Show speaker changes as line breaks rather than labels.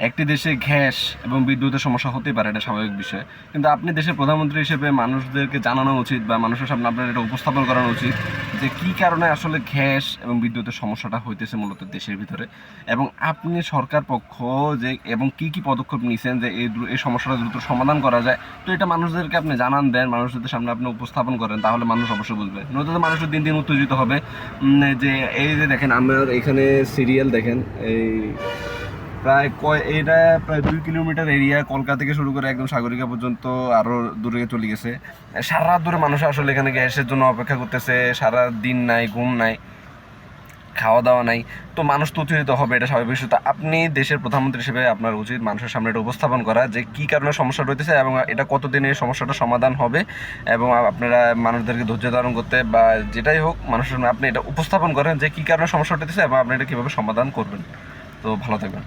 একটি দেশে গ্যাস এবং বিদ্যুতের সমস্যা হতেই পারে, এটা স্বাভাবিক বিষয়। কিন্তু আপনি দেশের প্রধানমন্ত্রী হিসেবে মানুষদেরকে জানানো উচিত বা মানুষের সামনে আপনার এটা উপস্থাপন করানো উচিত যে কী কারণে আসলে গ্যাস এবং বিদ্যুতের সমস্যাটা হইতেছে মূলত দেশের ভিতরে, এবং আপনি সরকার পক্ষ যে এবং কি কি পদক্ষেপ নিয়েছেন যে এই সমস্যাটা দ্রুত সমাধান করা যায়। তো এটা মানুষদেরকে আপনি জানান দেন, মানুষদের সামনে আপনি উপস্থাপন করেন, তাহলে মানুষ অবশ্যই বুঝবে। নয়তো মানুষের দিন দিন উত্তেজিত হবে। যে এই যে দেখেন আমার এখানে সিরিয়াল দেখেন, এই এটা প্রায় 2 কিলোমিটার এরিয়া, কলকাতা থেকে শুরু করে একদম সাগরিকা পর্যন্ত আরও দূরে চলে গেছে। সারা রাত ধরে মানুষ আসলে এখানে গ্যাসের জন্য অপেক্ষা করতেছে, সারা দিন নাই, ঘুম নাই, খাওয়া দাওয়া নাই। তো মানুষ তো উত্তেজিত হবে, এটা স্বাভাবিক বিষয়। তো আপনি দেশের প্রধানমন্ত্রী হিসেবে আপনার উচিত মানুষের সামনে এটা উপস্থাপন করা যে কী কারণে সমস্যা রয়েছে এবং এটা কতদিনে এই সমস্যাটা সমাধান হবে, এবং আপনারা মানুষদেরকে ধৈর্য ধারণ করতে বা যেটাই হোক মানুষের সামনে আপনি এটা উপস্থাপন করেন যে কী কারণে সমস্যা হতেছে এবং আপনি এটা কীভাবে সমাধান করবেন। তো ভালো থাকবেন।